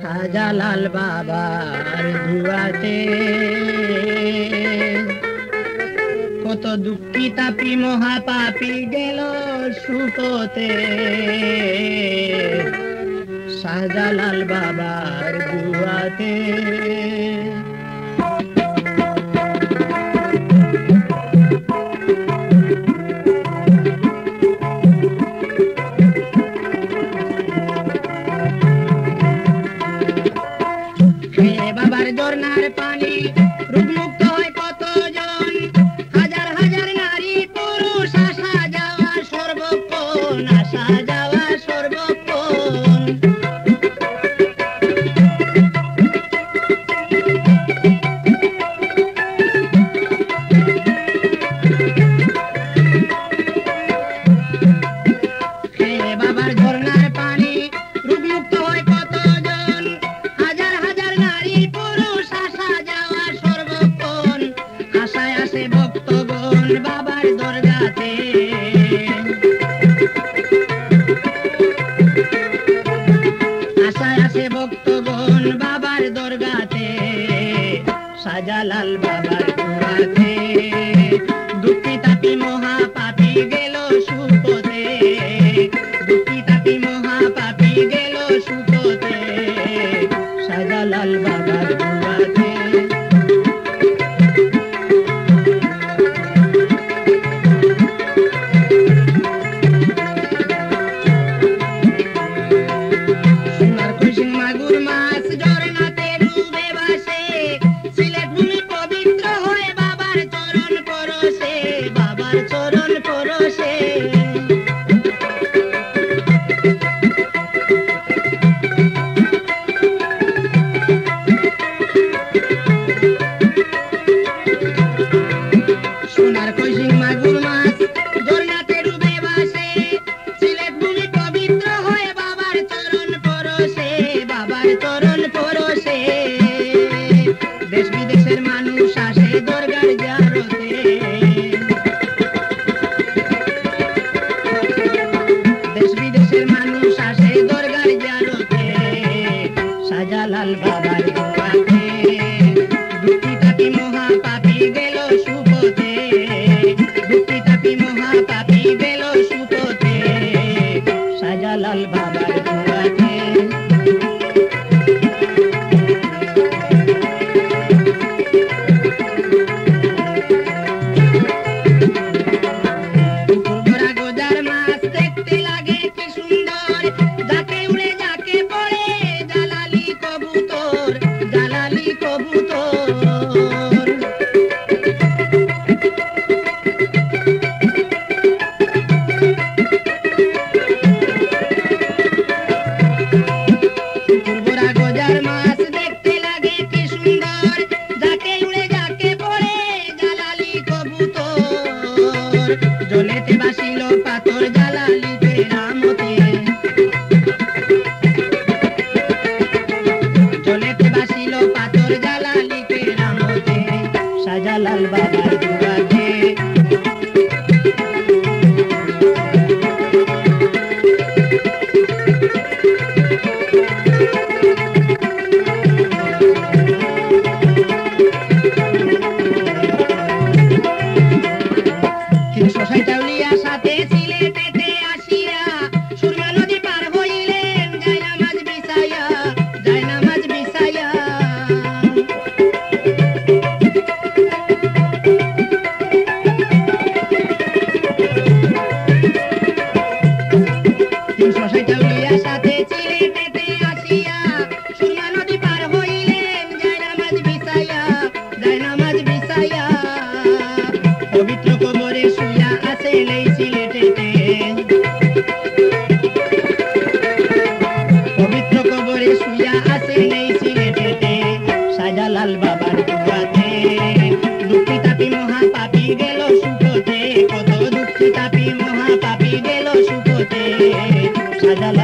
শাহজালাল বাবার দুয়াতে কত দুঃখী তাপি মহাপাপী গেল সুখতে। শাহজালাল বাবার দুয়াতে বাবার ঝর্ণার পানি রূপমুক্ত হয় কতজন, হাজার হাজার নারী পুরুষ আসা যাওয়া সর্বক্ষণ, আসা যাওয়া সর্বক্ষণ। বাবার ঝর্ণার পানি রূপমুক্ত হয় কতজন, হাজার হাজার নারী পুরুষ আসা যাওয়া সর্বক্ষণ। আশায় আসে ভক্তগণ বাবার দরগাতে, আশায় আসে ভক্তগণ বাবার দরগাতে। শাহজালাল বাবার দুয়াতে দুঃখী তাপি মহাপাপী গেল সুখতে, দুঃখী তাপি মহাপাপী গেল সুখতে। শাহজালাল বাবার দুয়াতে সোনার কইসিং মাগুর মাছ ঝরনাতে ডুবে ভাসে, সিলেট ভূমি পবিত্র হয়ে বাবার চরণ পরশে, বাবার চরণ পরশে। সোনার কইসিং মাগুর মাছ ঝরনাতে ডুবে ভাসে, সিলেট ভূমি পবিত্র হয়ে বাবার চরণ পরশে, বাবার চরণ পরশে। দেশ বিদেশের মানুষ আসে দরগার জিয়ারতে, দেশ বিদেশের মানুষ আসে দরগার জিয়ারতে। শাহজালাল বাবার দুয়াতে দুঃখী তাপি মহাপাপী গেল সুখতে, দুঃখী তাপি মহাপাপী গেল সুখতে। শাহজালাল বাবার দুয়াতে পুকুর গোজার মাছ দেখতে লাগে কি সুন্দর, যাকে উড়ে যাকে পড়ে জালালি কবুতর, জালালি কবুতর। পুকুর গোজার মাছ দেখতে লাগে কি সুন্দর, যাকে উড়ে যাকে পড়ে জালালি কবুতর। জলেতে বাসিল পাথর জালালিতে রামতে, জলেতে বাসিল পাথর জালালিতে রামতে। শাহজালাল বাবার দুয়াতে সোসাইটাউলিয়া সাথে সিলেটেতে আসিয়া সুরমা নদী পার হইলেন জায়নামাজ বিছাইয়া, জায়নামাজ বিছাইয়া। সোসাইটাউলিয়া সাথে সিলেটেতে আসিয়া সুরমা নদী পার হইলেন জায়নামাজ বিছাইয়া, জায়নামাজ বিছাইয়া। পবিত্র কবরে শুইয়া আছেন এই সিলেটেতে, পবিত্র কবরে শুইয়া আছেন এই সিলেটেতে। শাহজালাল বাবার দুয়াতে দুঃখী তাপি মহাপাপী গেল সুখতে, কত দুঃখী তাপি মহাপাপী গেল সুখতে। শাহজালাল